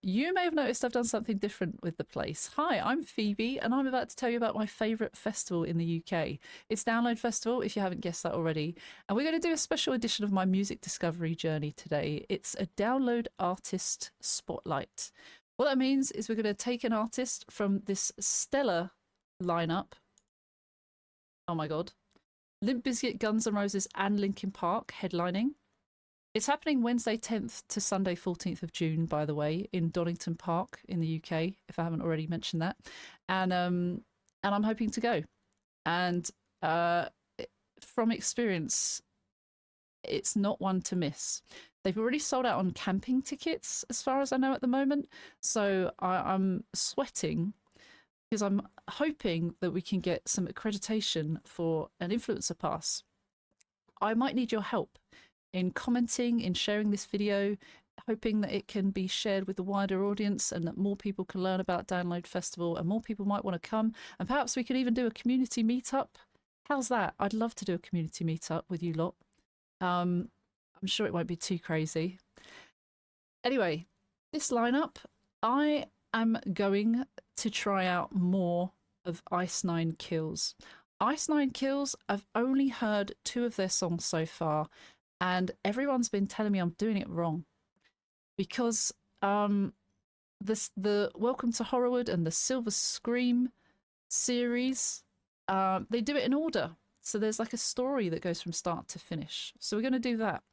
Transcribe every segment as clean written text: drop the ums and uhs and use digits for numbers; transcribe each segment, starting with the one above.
you may have noticed I've done something different with the place. Hi, I'm Phoebe, and I'm about to tell you about my favourite festival in the UK. It's Download Festival, if you haven't guessed that already. And we're going to do a special edition of my music discovery journey today. It's a Download Artist Spotlight. What that means is we're going to take an artist from this stellar lineup. Oh my god. Limp Bizkit, Guns N' Roses, and Linkin Park headlining. It's happening Wednesday 10th to Sunday 14th of June, by the way, in Donington Park in the UK, if I haven't already mentioned that. And I'm hoping to go. And from experience, it's not one to miss. They've already sold out on camping tickets, as far as I know at the moment. So I'm sweating because I'm hoping that we can get some accreditation for an influencer pass. I might need your help in commenting, in sharing this video, hoping that it can be shared with the wider audience and that more people can learn about Download Festival and more people might want to come. And perhaps we could even do a community meetup. How's that? I'd love to do a community meetup with you lot. I'm sure it won't be too crazy. Anyway, this lineup, I am going to try out more of Ice Nine Kills. Ice Nine Kills, I've only heard 2 of their songs so far, and everyone's been telling me I'm doing it wrong because the Welcome to Horrorwood and the Silver Scream series, they do it in order. So there's like a story that goes from start to finish. So we're going to do that.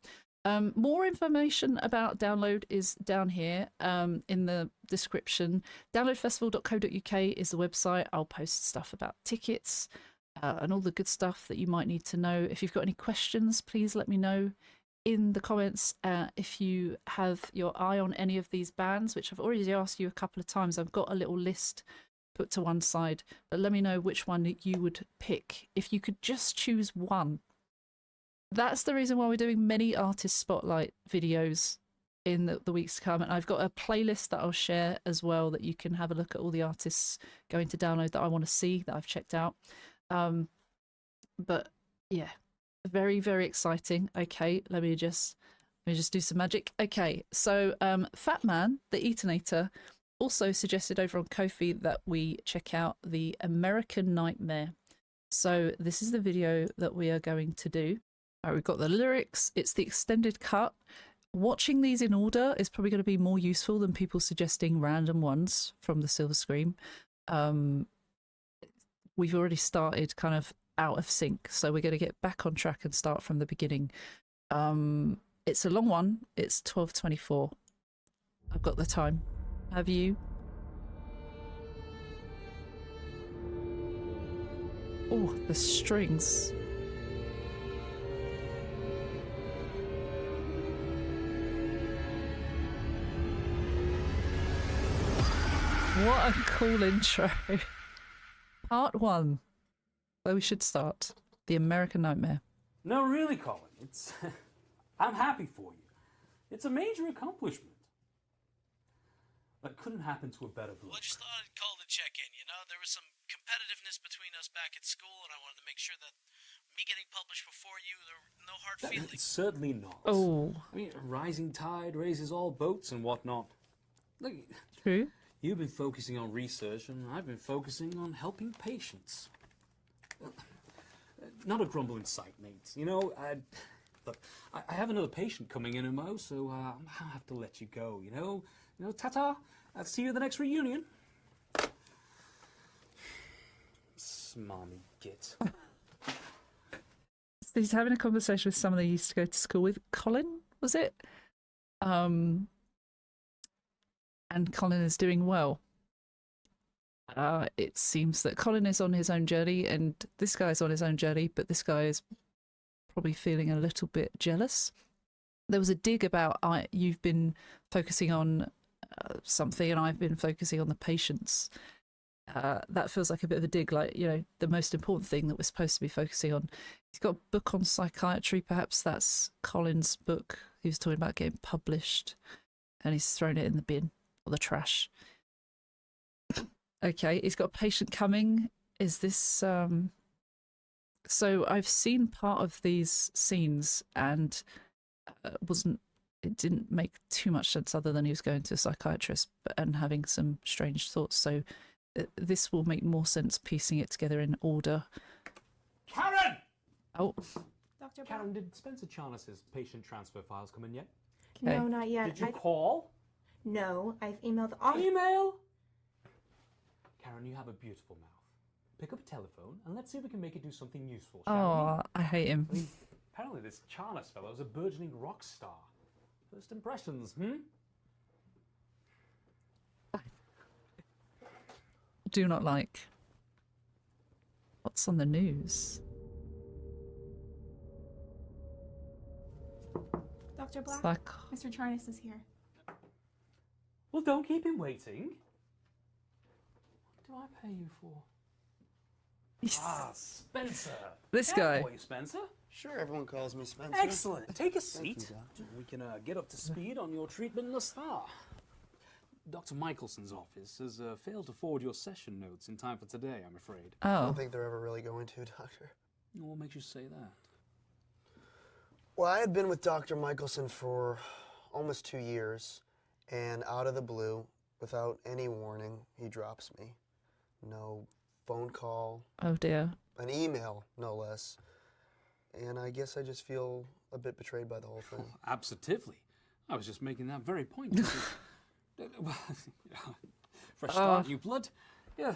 More information about Download is down here in the description. Downloadfestival.co.uk is the website. I'll post stuff about tickets and all the good stuff that you might need to know. If you've got any questions, please let me know in the comments. If you have your eye on any of these bands, which I've already asked you a couple of times, I've got a little list put to one side, but let me know which one you would pick if you could just choose one. That's the reason why we're doing many artist spotlight videos in the weeks to come, and I've got a playlist that I'll share as well that you can have a look at all the artists going to Download that I want to see, that I've checked out. But yeah, very, very exciting. Okay, let me just do some magic. Okay, so Fat Man the Eatonator also suggested over on Ko-fi that we check out the American Nightmare. So this is the video that we are going to do. All right, we've got the lyrics. It's the extended cut. Watching these in order is probably going to be more useful than people suggesting random ones from the Silver Scream. We've already started kind of out of sync, so we're going to get back on track and start from the beginning. It's a long one. It's 12:24. I've got the time. Have you? Oh, the strings. What a cool intro. Part 1. Where we should start. The American Nightmare. No, really, Colin. It's... I'm happy for you. It's a major accomplishment. That couldn't happen to a better group. Well, I just thought I'd call to check in, you know? There was some competitiveness between us back at school, and I wanted to make sure that me getting published before you, there were no hard feelings. Certainly not. Oh. I mean, a rising tide raises all boats and whatnot. Look, True. You've been focusing on research, and I've been focusing on helping patients. Not a grumble in sight, mate. You know, look, I have another patient coming in, Mo, so I'll have to let you go, you know? Ta-ta. I'll see you at the next reunion. Smarmy git. He's having a conversation with someone they used to go to school with. Colin, was it? And Colin is doing well. It seems that Colin is on his own journey and this guy is on his own journey, but this guy is probably feeling a little bit jealous. There was a dig about you've been focusing on something and I've been focusing on the patients. That feels like a bit of a dig, like, you know, the most important thing that we're supposed to be focusing on. He's got a book on psychiatry, perhaps that's Colin's book. He was talking about getting published and he's thrown it in the bin or the trash. Okay, he's got a patient coming. Is this so I've seen part of these scenes and wasn't it didn't make too much sense other than he was going to a psychiatrist and having some strange thoughts. So this will make more sense piecing it together in order. Karen! Oh, Dr. Black? Karen, did Spencer Charnes's patient transfer files come in yet? okay. No, not yet. Did you call? No, I've emailed the office. Email? Karen, you have a beautiful mouth. Pick up a telephone and let's see if we can make it do something useful, shall Oh, I hate him. we? Apparently this Charnes fellow is a burgeoning rock star. First impressions, Do not like. What's on the news? Dr. Black? Psych. Mr. Charnes is here. Well, don't keep him waiting. What do I pay you for? Ah, Spencer. This That guy. boy, Spencer. Sure, everyone calls me Spencer. Excellent. Take a seat. you, Doctor. We can get up to speed on your treatment thus far. Dr. Michelson's office has failed to forward your session notes in time for today, I'm afraid. I Oh, don't think they're ever really going to, Doctor. What makes you say that? Well, I had been with Dr. Michelson for almost 2 years, and out of the blue, without any warning, he drops me. No phone call, oh dear. an email, no less. And I guess I just feel a bit betrayed by the whole thing. Absolutely. I was just making that very point. Fresh start, new blood. Yeah.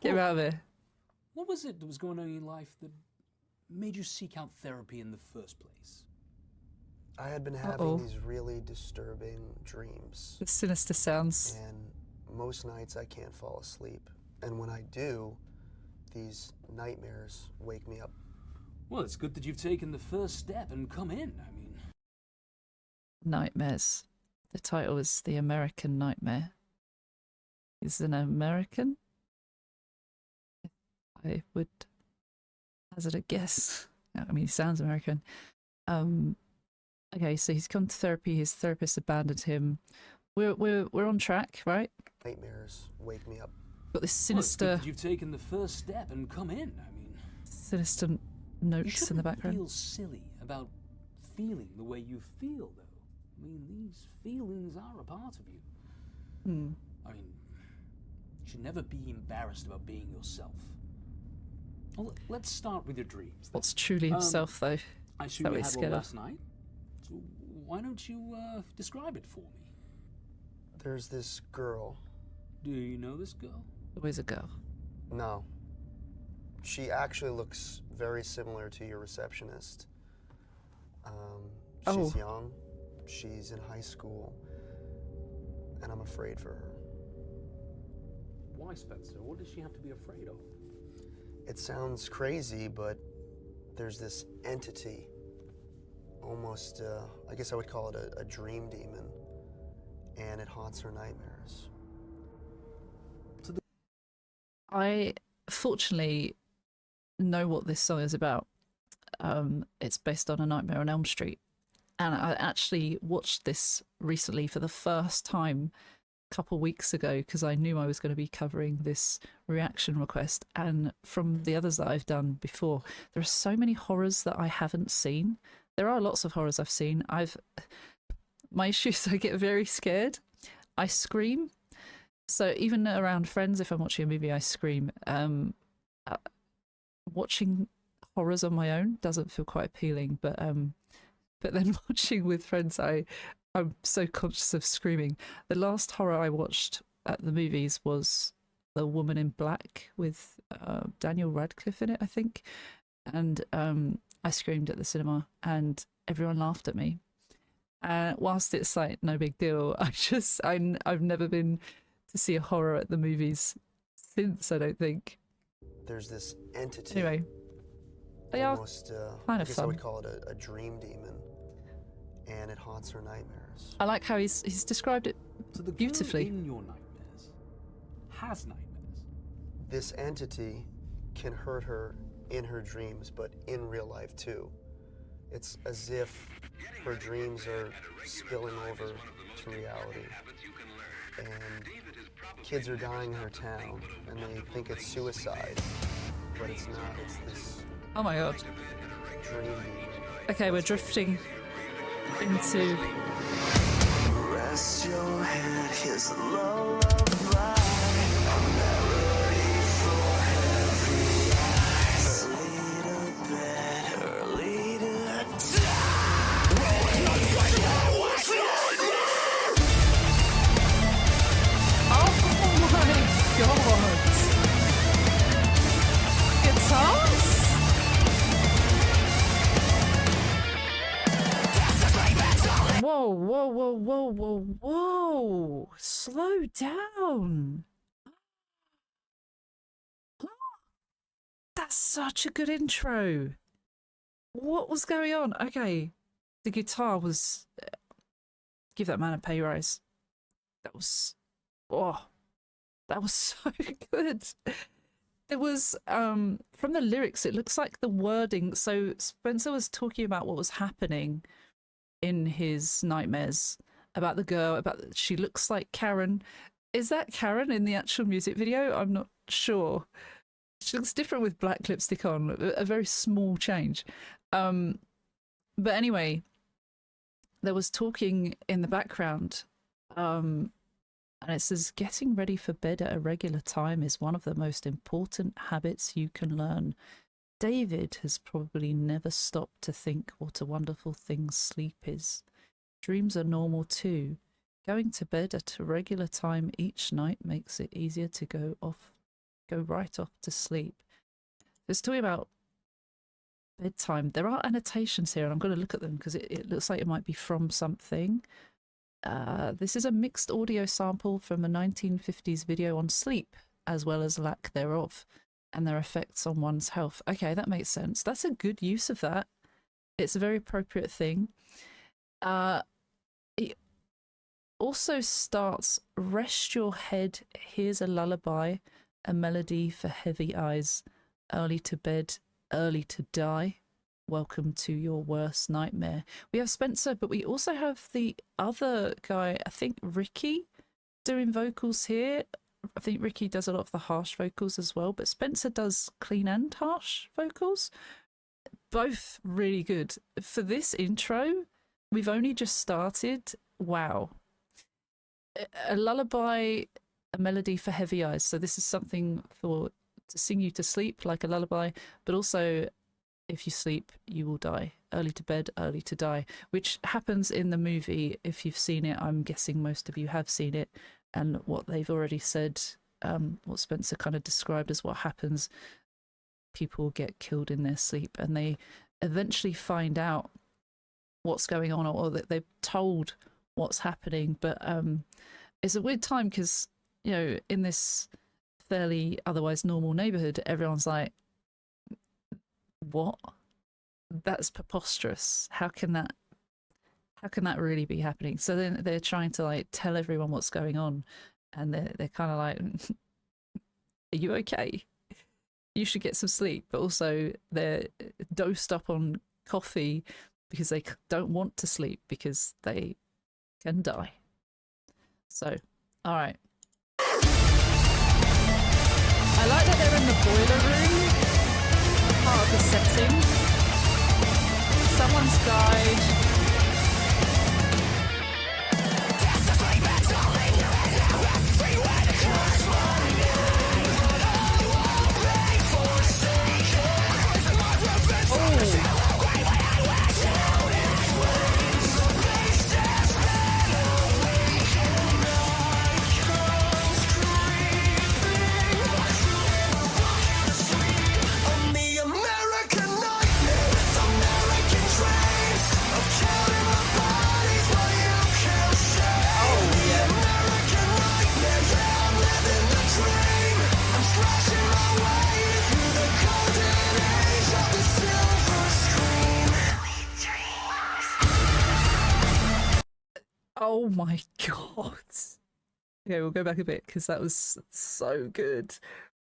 Get him Well, out of here. what was it that was going on in your life that made you seek out therapy in the first place? I had been having these really disturbing dreams, The sinister sounds. and most nights I can't fall asleep. And when I do, these nightmares wake me up. Well, it's good that you've taken the first step and come in. I mean, Nightmares. The title is The American Nightmare. He's an American? I would hazard a guess. I mean, he sounds American. Okay, so he's come to therapy. His therapist abandoned him. We're on track, right? Nightmares wake me up. Got this well, it's good sinister, that you've taken the first step and come in. I mean, sinister you notes in shouldn't the background. feel silly about feeling the way you feel, though. I mean, these feelings are a part of you. I mean, you should never be embarrassed about being yourself. Well, let's start with your dreams. then. What's truly himself, though? I that assume you what had he's one scared of? last night. So why don't you describe it for me? There's this girl. Do you know this girl? Always a girl. No. She actually looks very similar to your receptionist. She's young, she's in high school, and I'm afraid for her. Why, Spencer? What does she have to be afraid of? It sounds crazy, but there's this entity, almost, I guess I would call it a dream demon, and it haunts her nightmares. I fortunately know what this song is about. It's based on A Nightmare on Elm Street. And I actually watched this recently for the first time a couple weeks ago because I knew I was going to be covering this reaction request. And from the others that I've done before, there are so many horrors that I haven't seen. There are lots of horrors I've seen. My issue is I get very scared. I scream. So even around friends, if I'm watching a movie, I scream. Watching horrors on my own doesn't feel quite appealing, but then watching with friends, I'm so conscious of screaming. The last horror I watched at the movies was The Woman in Black with Daniel Radcliffe in it, I think. And I screamed at the cinema and everyone laughed at me. Whilst it's like no big deal, I've never been to see a horror at the movies since, I don't think. There's this entity. Anyway, they almost, are kind I of guess fun. I would call it a dream demon, and it haunts her nightmares. I like how he's described it So the girl beautifully. in your nightmares has nightmares. This entity can hurt her in her dreams, but in real life too. It's as if her dreams are spilling over to reality. And kids are dying in her town, and they think it's suicide, but it's not. It's this Oh my god. dream demon. Okay, we're drifting. into. Rest your head, here's a lullaby, a melody for heavy eyes. Early to bed, early to Oh my god! Guitars? Whoa, whoa, whoa, whoa, whoa, whoa! Slow down! That's such a good intro! What was going on? Okay, the guitar was... Give that man a pay rise. That was... Oh, that was so good. There was, from the lyrics, it looks like the wording... So Spencer was talking about what was happening in his nightmares about the girl, she looks like Karen. Is that Karen in the actual music video? I'm not sure. She looks different with black lipstick on, a very small change. But anyway, there was talking in the background, and it says, getting ready for bed at a regular time is one of the most important habits you can learn. David has probably never stopped to think what a wonderful thing sleep is. Dreams are normal too. Going to bed at a regular time each night makes it easier to go right off to sleep. It's talking about bedtime. There are annotations here, and I'm going to look at them because it looks like it might be from something. This is a mixed audio sample from a 1950s video on sleep, as well as lack thereof, and their effects on one's health. Okay, that makes sense. That's a good use of that. It's a very appropriate thing. It also starts, rest your head, here's a lullaby, a melody for heavy eyes, early to bed, early to die. Welcome to your worst nightmare. We have Spencer, but we also have the other guy, I think Ricky, doing vocals here. I think Ricky does a lot of the harsh vocals as well, but Spencer does clean and harsh vocals. Both really good. For this intro, we've only just started. Wow. A lullaby, a melody for heavy eyes. So this is something to sing you to sleep, like a lullaby, but also if you sleep, you will die. Early to bed, early to die, which happens in the movie. If you've seen it, I'm guessing most of you have seen it. And what they've already said, what Spencer kind of described as what happens, people get killed in their sleep, and they eventually find out what's going on, or that they're told what's happening. But it's a weird time because, you know, in this fairly otherwise normal neighborhood, everyone's like, what? That's preposterous. How can that really be happening? So then they're trying to like tell everyone what's going on, and they're kind of like, are you okay? You should get some sleep. But also they're dosed up on coffee because they don't want to sleep because they can die. So, all right. I like that they're in the boiler room, part of the setting. Someone's died. Oh my god. Okay, we'll go back a bit because that was so good.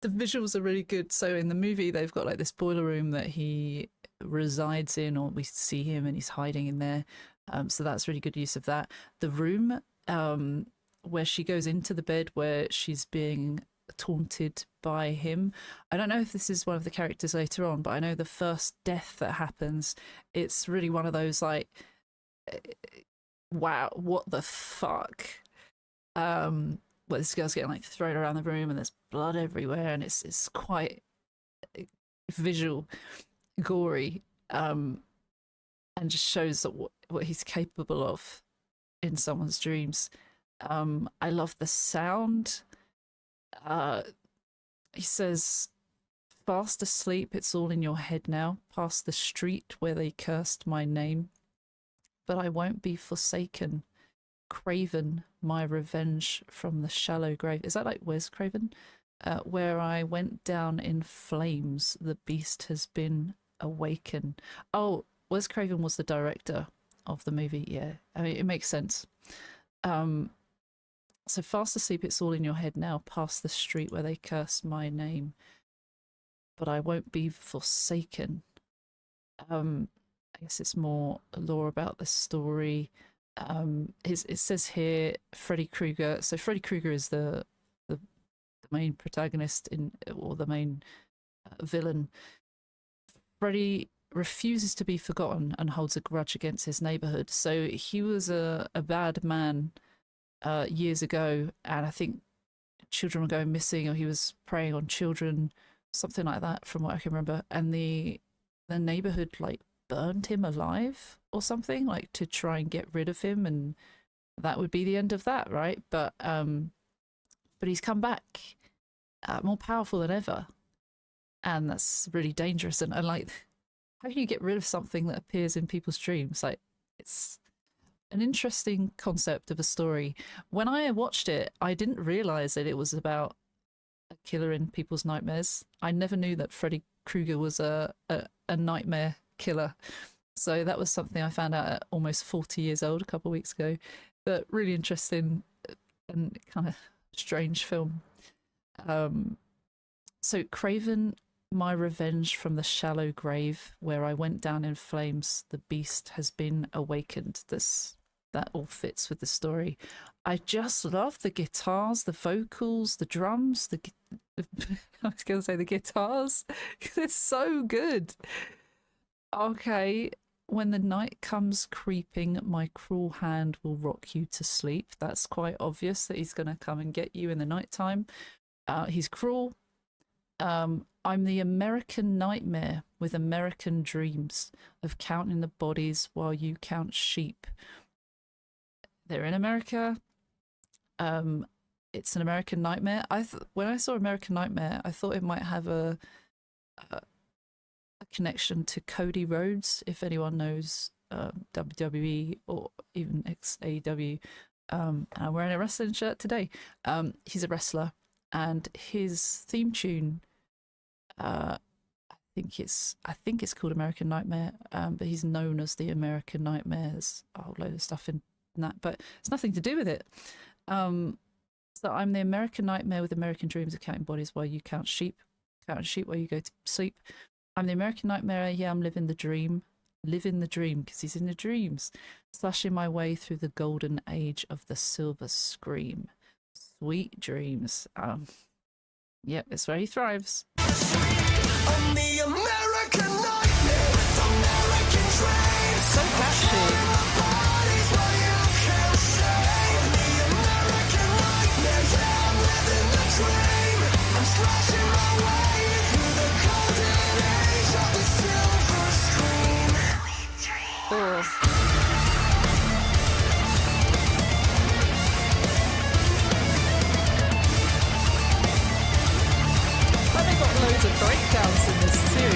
The visuals are really good. So in the movie, they've got like this boiler room that he resides in, or we see him and he's hiding in there. So that's really good use of that. The room where she goes into the bed where she's being taunted by him. I don't know if this is one of the characters later on, but I know the first death that happens, it's really one of those like wow, what the fuck? Well, this girl's getting like thrown around the room and there's blood everywhere, and it's quite visual, gory, and just shows that what he's capable of in someone's dreams. I love the sound. He says, "Fast asleep, it's all in your head now. Past the street where they cursed my name, but I won't be forsaken. Craven, my revenge from the shallow grave." Is that like Wes Craven? Where I went down in flames, the beast has been awakened. Oh, Wes Craven was the director of the movie. Yeah, I mean, it makes sense. So fast asleep, it's all in your head now. Past the street where they cursed my name, but I won't be forsaken. I guess it's more lore about the story. It says here Freddy Krueger. So Freddy Krueger is the main protagonist or the main villain. Freddy refuses to be forgotten and holds a grudge against his neighborhood. So he was a bad man years ago, and I think children were going missing, or he was preying on children, something like that, from what I can remember. And the neighborhood like burned him alive or something, like to try and get rid of him, and that would be the end of that, right? But he's come back more powerful than ever, and that's really dangerous. And like, how can you get rid of something that appears in people's dreams? Like, it's an interesting concept of a story. When I watched it, I didn't realize that it was about a killer in people's nightmares. I never knew that Freddy Krueger was a nightmare killer. So that was something I found out at almost 40 years old a couple of weeks ago. But really interesting and kind of strange film. So Craven, my revenge from the shallow grave, where I went down in flames, the beast has been awakened. That all fits with the story. I just love the guitars, the vocals, the drums, I was going to say the guitars. It's so good. Okay. When the night comes creeping, my cruel hand will rock you to sleep. That's quite obvious that he's going to come and get you in the nighttime. He's cruel. I'm the American nightmare with American dreams of counting the bodies while you count sheep. They're in America. It's an American nightmare. When I saw American Nightmare, I thought it might have a connection to Cody Rhodes, if anyone knows WWE or even ex-AEW. And I'm wearing a wrestling shirt today. He's a wrestler, and his theme tune, I think it's called American Nightmare, but he's known as the American Nightmare. There's a whole load of stuff in that, but it's nothing to do with it. So I'm the American nightmare with American dreams of counting bodies while you count sheep while you go to sleep. I'm the American nightmare. Yeah, I'm living the dream because he's in the dreams, slashing my way through the golden age of the silver scream. Sweet dreams. Yep, it's where he thrives. I'm the American nightmare with American dreams. So catchy. They got loads of breakdowns in this too.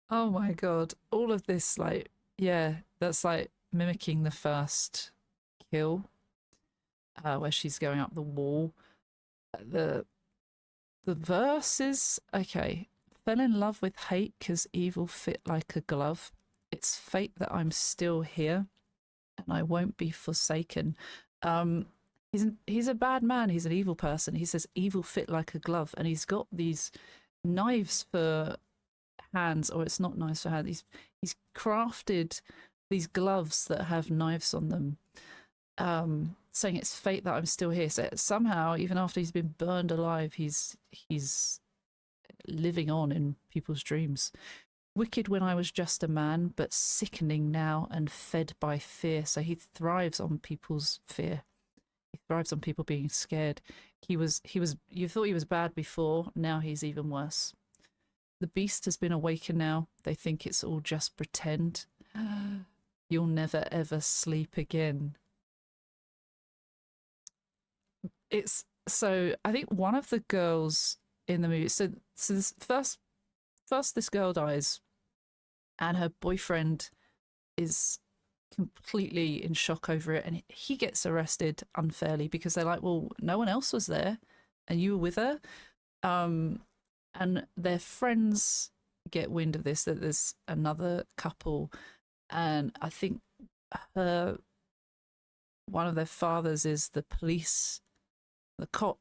Oh my god, all of this, like, yeah, that's like mimicking the first kill, where she's going up the wall. the verse is okay. Fell in love with hate because evil fit like a glove. It's fate that I'm still here, and I won't be forsaken. He's a bad man. He's an evil person. He says evil fit like a glove, and he's got these knives for hands, or it's not knives for hands. He's crafted these gloves that have knives on them, saying it's fate that I'm still here. So somehow, even after he's been burned alive, he's living on in people's dreams. Wicked when I was just a man, but sickening now and fed by fear. So he thrives on people's fear. He thrives on people being scared. You thought he was bad before, now he's even worse. The beast has been awakened now. They think it's all just pretend. You'll never ever sleep again. It's so I think one of the girls in the movie, so this first this girl dies, and her boyfriend is completely in shock over it, and he gets arrested unfairly because they're like, well, no one else was there and you were with her. And their friends get wind of this, that there's another couple, and I think one of their fathers is the police, the cop,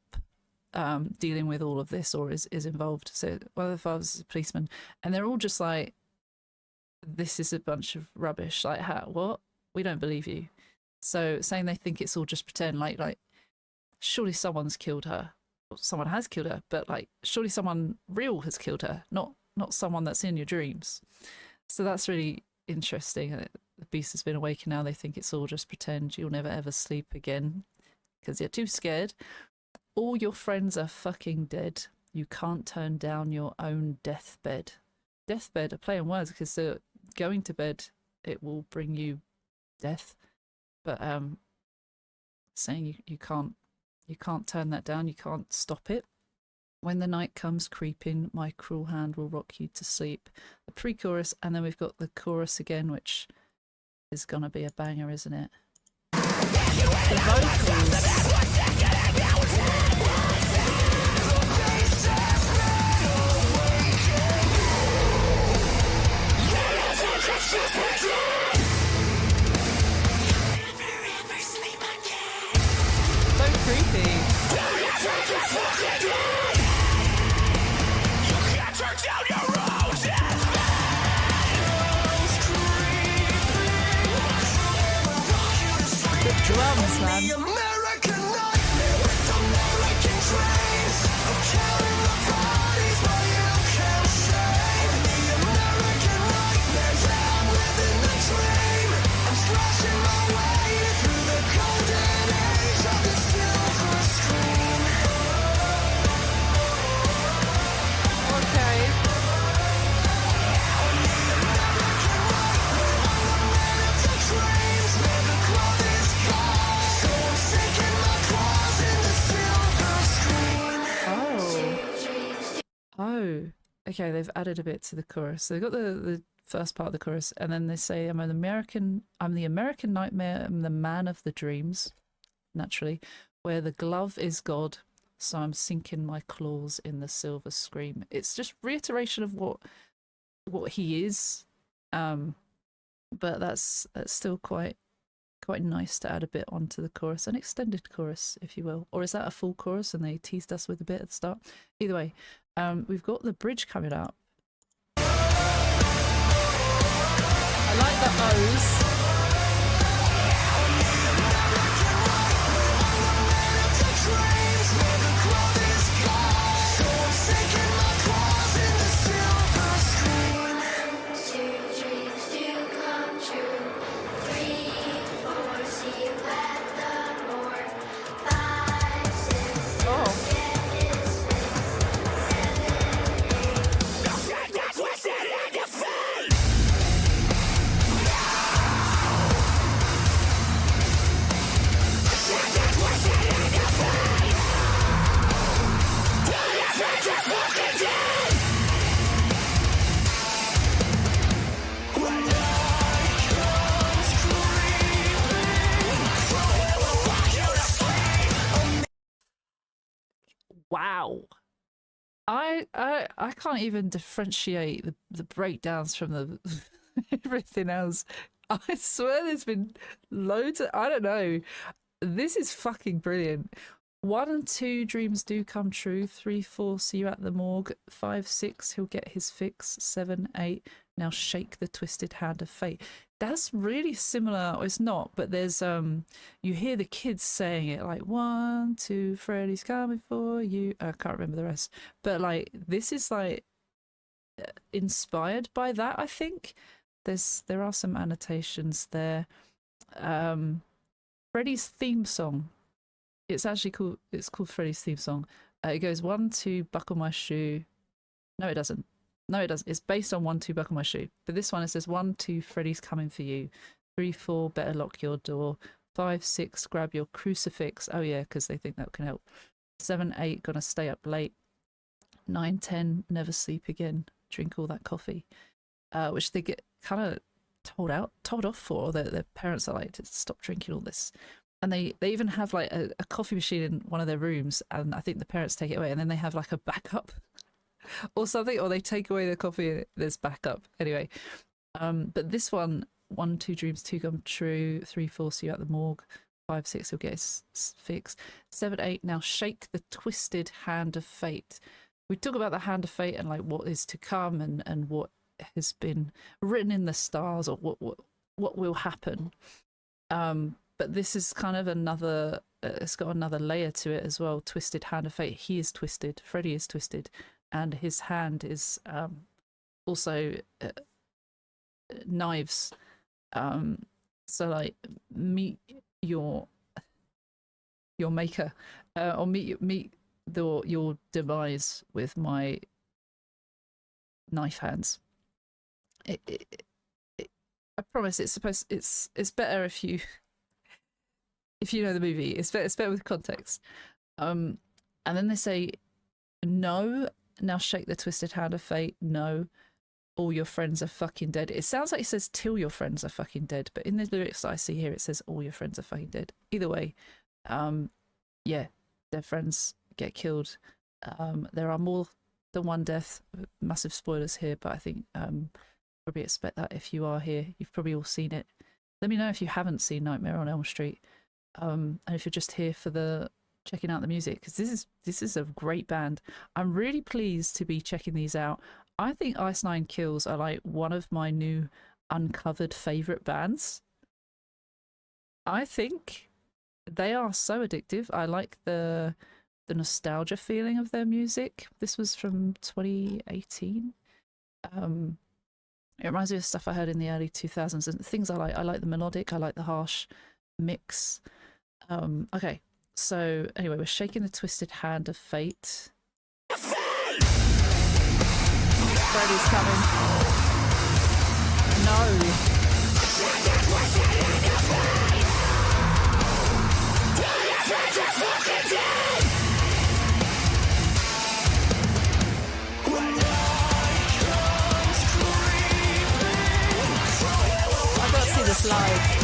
dealing with all of this, or is involved. So one of the fathers is a policeman, and they're all just like, this is a bunch of rubbish. Like, what? We don't believe you. So saying they think it's all just pretend, like surely someone's killed her, or someone has killed her, but like surely someone real has killed her, not someone that's in your dreams. So that's really interesting. The beast has been awakened now. They think it's all just pretend. You'll never ever sleep again because you're too scared. All your friends are fucking dead. You can't turn down your own deathbed. Deathbed, a play on words, because going to bed, it will bring you death. But saying you can't turn that down, you can't stop it. When the night comes creeping, my cruel hand will rock you to sleep. The pre-chorus, and then we've got the chorus again, which is gonna be a banger, isn't it? The vocals. So creepy. The drums, man. The American nightmare with American dreams of counting the bodies while you can't save. The American nightmare, yeah, I'm living the dream. I'm slashing my way through the golden age of the silver screen. Okay. Dreams, man, the cloth is gone, so I'm sinking my claws in the silver screen. Oh, okay. They've added a bit to the chorus. So they've got the first part of the chorus, and then they say, I'm the American nightmare, I'm the man of the dreams, naturally, where the glove is God, so I'm sinking my claws in the silver screen. It's just reiteration of what he is, but that's still quite nice to add a bit onto the chorus, an extended chorus, if you will. Or is that a full chorus and they teased us with a bit at the start? Either way, we've got the bridge coming up. I like the O's. wow. I can't even differentiate the breakdowns from the everything else. I swear there's been loads of, I don't know. This is fucking brilliant. 1 and 2 dreams do come true. 3, 4 see you at the morgue. 5, 6 he'll get his fix. 7, 8 now shake the twisted hand of fate. That's really similar. Or it's not, but there's you hear the kids saying it like 1, 2 Freddy's coming for you. I can't remember the rest, but like this is like inspired by that. I think there are some annotations there. Freddy's theme song. It's actually called. It's called Freddy's theme song. It goes 1, 2 buckle my shoe. No, it doesn't. No, it doesn't. It's based on 1, 2 buckle my shoe. But this one it says 1, 2 Freddy's coming for you. 3, 4 better lock your door. 5, 6 grab your crucifix. Oh yeah, because they think that can help. 7, 8 gonna stay up late. 9, 10 never sleep again. Drink all that coffee. Which they get kind of told off for. Their parents are like to stop drinking all this. And they even have like a coffee machine in one of their rooms, and I think the parents take it away, and then they have like a backup or something, or they take away the coffee and there's backup. Anyway, but this one, 1, 2 dreams 2 come true. 3, 4 see you at the morgue. 5, 6 he'll get his fix. 7, 8 now shake the twisted hand of fate. We talk about the hand of fate and like what is to come and what has been written in the stars, or what will happen. But this is kind of another, it's got another layer to it as well. Twisted hand of fate. He is twisted. Freddy is twisted. And his hand is also knives. So like meet your maker, or meet your demise with my knife hands. I promise it's better if you know the movie. It's better with context. And then they say, no, now shake the twisted hand of fate. No, all your friends are fucking dead. It sounds like it says till your friends are fucking dead, but in the lyrics that I see here, it says all your friends are fucking dead. Either way, yeah, their friends get killed. There are more than one death. Massive spoilers here, but I think probably expect that if you are here. You've probably all seen it. Let me know if you haven't seen Nightmare on Elm Street. And if you're just here for the checking out the music, because this is a great band. I'm really pleased to be checking these out. I think Ice Nine Kills are like one of my new uncovered favorite bands. I think they are so addictive. I like the nostalgia feeling of their music. This was from 2018. It reminds me of stuff I heard in the early 2000s and things I like. I like the melodic. I like the harsh mix. Okay, so anyway, we're shaking the twisted hand of fate. Freddy's coming. No. I've got to see this live.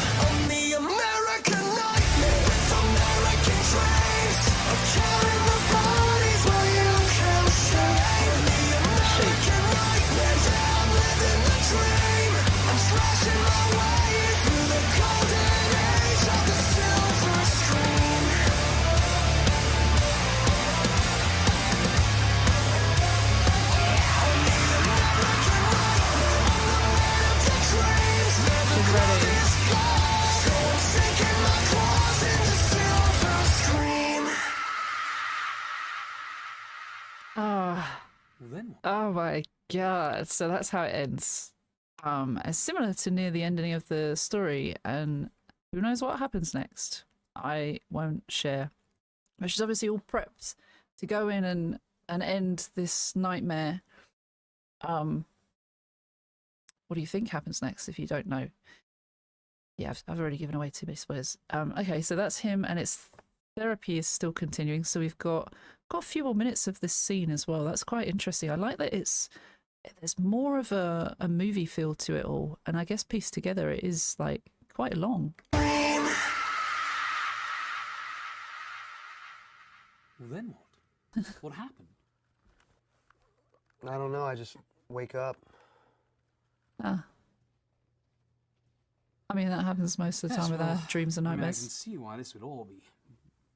Oh my god. So that's how it ends. It's similar to near the ending of the story, and who knows what happens next. I won't share. But she's obviously all prepped to go in and end this nightmare. What do you think happens next if you don't know? Yeah, I've already given away too many spoilers. Okay, so that's him, and its therapy is still continuing. So we've got a few more minutes of this scene as well. That's quite interesting. I like that there's more of a movie feel to it all, and I guess pieced together it is like quite long. Well, then what? What happened? I don't know. I just wake up. Ah. I mean, that happens most of the Yes, time with our well, dreams and I can nightmares. see why this would all be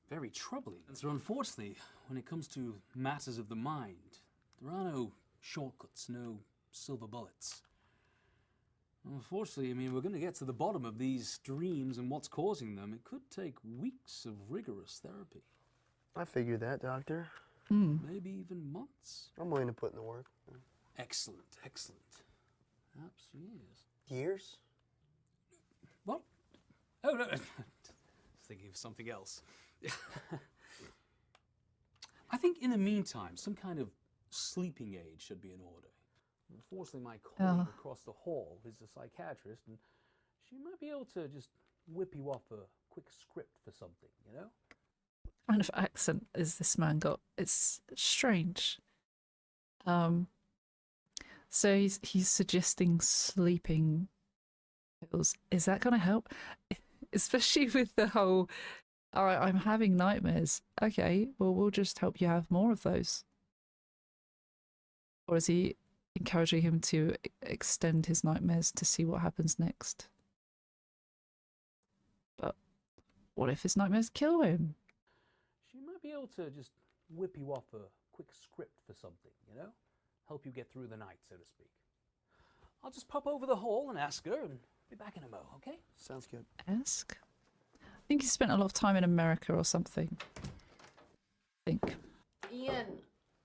very troubling. And so unfortunately, when it comes to matters of the mind, there are no shortcuts, no silver bullets. Unfortunately, I mean, we're going to get to the bottom of these dreams and what's causing them. It could take weeks of rigorous therapy. I figured that, Doctor. Maybe even months. I'm willing to put in the work. Excellent, excellent. Perhaps years. Years? What? Oh, no. I was thinking of something else. I think in the meantime, some kind of sleeping aid should be in order. Unfortunately, my colleague across the hall is a psychiatrist, and she might be able to just whip you off a quick script for something, you know? What kind of accent is this man got? It's strange. So he's suggesting sleeping pills. Is that going to help? Especially with the whole, all right, I'm having nightmares. Okay, well, we'll just help you have more of those. Or is he encouraging him to extend his nightmares to see what happens next? But what if his nightmares kill him? She might be able to just whip you off a quick script for something, you know? Help you get through the night, so to speak. I'll just pop over the hall and ask her and be back in a mo, okay? Sounds good. Ask? I think he spent a lot of time in America or something. I think. Ian,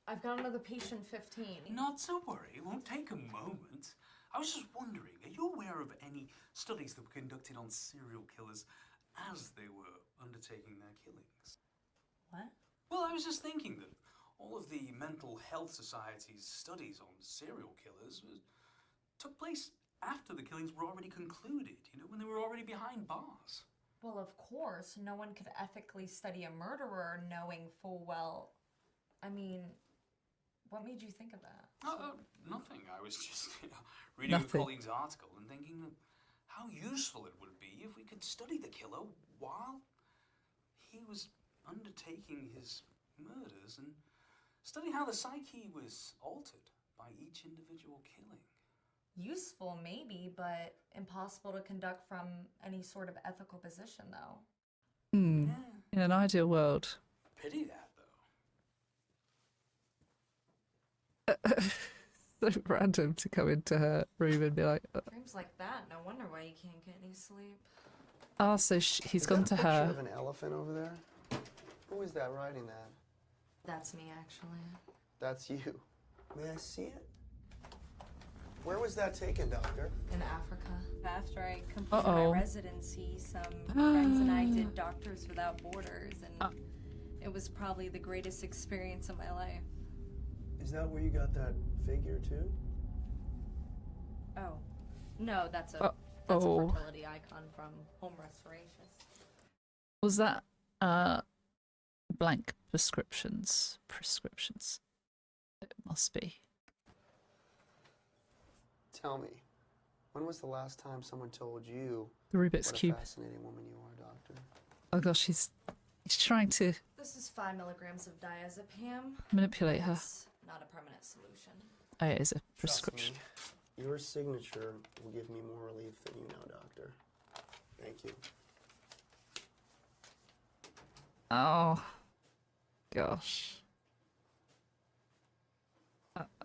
I've got another patient 15. Not to worry, it won't take a moment. I was just wondering, are you aware of any studies that were conducted on serial killers as they were undertaking their killings? What? Well, I was just thinking that all of the mental health society's studies on serial killers took place after the killings were already concluded, you know, when they were already behind bars. Well, of course, no one could ethically study a murderer knowing full well. I mean, what made you think of that? Nothing. I was just reading Nothing. a colleague's article and thinking that how useful it would be if we could study the killer while he was undertaking his murders and study how the psyche was altered by each individual killing. Useful, maybe, but impossible to conduct from any sort of ethical position, though. In an ideal world. Pity that, So random to come into her room and be like, Dreams like that, no wonder why you can't get any sleep. oh, so he's Is gone that to a picture her. of an elephant over there? Who is that riding that? That's me, actually. That's you. May I see it? Where was that taken, Doctor? In Africa. After I completed my residency, some friends and I did Doctors Without Borders, and it was probably the greatest experience of my life. Is that where you got that figure, too? Oh, no, that's a fertility icon from Home Restorations. Was that blank prescriptions? It must be. Tell me, when was the last time someone told you The Rubik's what a Cube. fascinating woman you are, Doctor? Oh gosh, he's trying to This is 5 milligrams of diazepam. manipulate her. It's not a permanent solution. Oh, it is a Trust prescription. me, your signature will give me more relief than you know, Doctor. Thank you. Oh, gosh.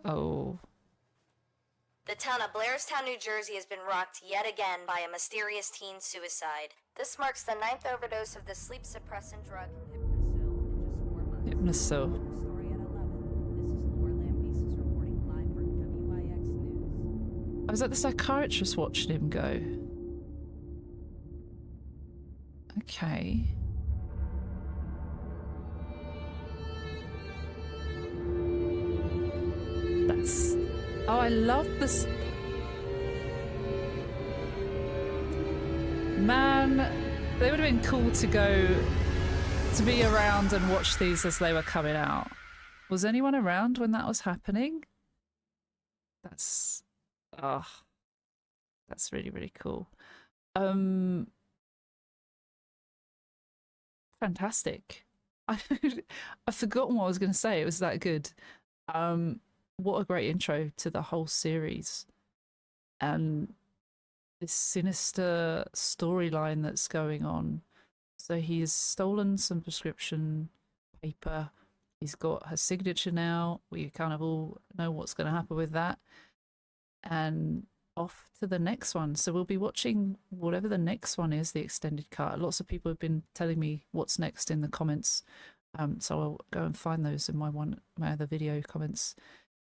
Oh. The town of Blairstown, New Jersey has been rocked yet again by a mysterious teen suicide. This marks the 9th overdose of the sleep suppressant drug Hypnosil. Story at 11. This is Laura Lampesis reporting live for WIX News. I was at the psychiatrist watching him go. Okay. That's... Oh, I love this. Man, they would have been cool to go to be around and watch these as they were coming out. Was anyone around when that was happening? That's that's really, really cool. Fantastic. I've forgotten what I was going to say. It was that good. What a great intro to the whole series, and this sinister storyline that's going on. So he's stolen some prescription paper. He's got her signature now. We kind of all know what's going to happen with that. And off to the next one. So we'll be watching whatever the next one is, the extended cut. Lots of people have been telling me what's next in the comments. So I'll go and find those in my other video comments.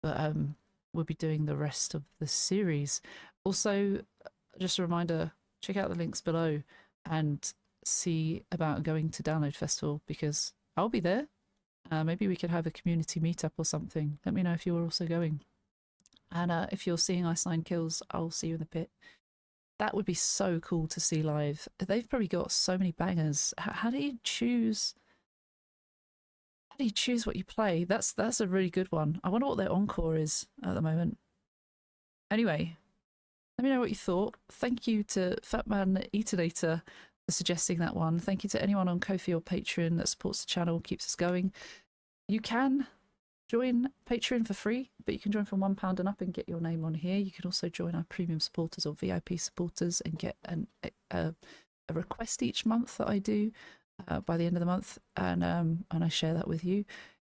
But we'll be doing the rest of the series. Also, just a reminder, check out the links below and see about going to Download Festival, because I'll be there. Maybe we could have a community meetup or something. Let me know if you're also going. And if you're seeing Ice Nine Kills, I'll see you in the pit. That would be so cool to see live. They've probably got so many bangers. How do you choose? How do you choose what you play? That's a really good one. I wonder what their encore is at the moment. Anyway, let me know what you thought. Thank you to Fatman Eatonator for suggesting that one. Thank you to anyone on Ko-fi or Patreon that supports the channel, keeps us going. You can join Patreon for free, but you can join from £1 and up and get your name on here. You can also join our premium supporters or VIP supporters and get a request each month that I do by the end of the month, and I share that with you.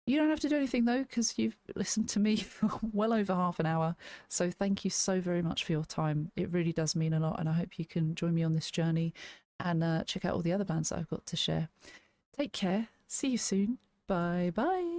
You don't have to do anything though, because you've listened to me for well over half an hour. So thank you so very much for your time. It really does mean a lot, and I hope you can join me on this journey and check out all the other bands that I've got to share. Take care. See you soon. Bye bye.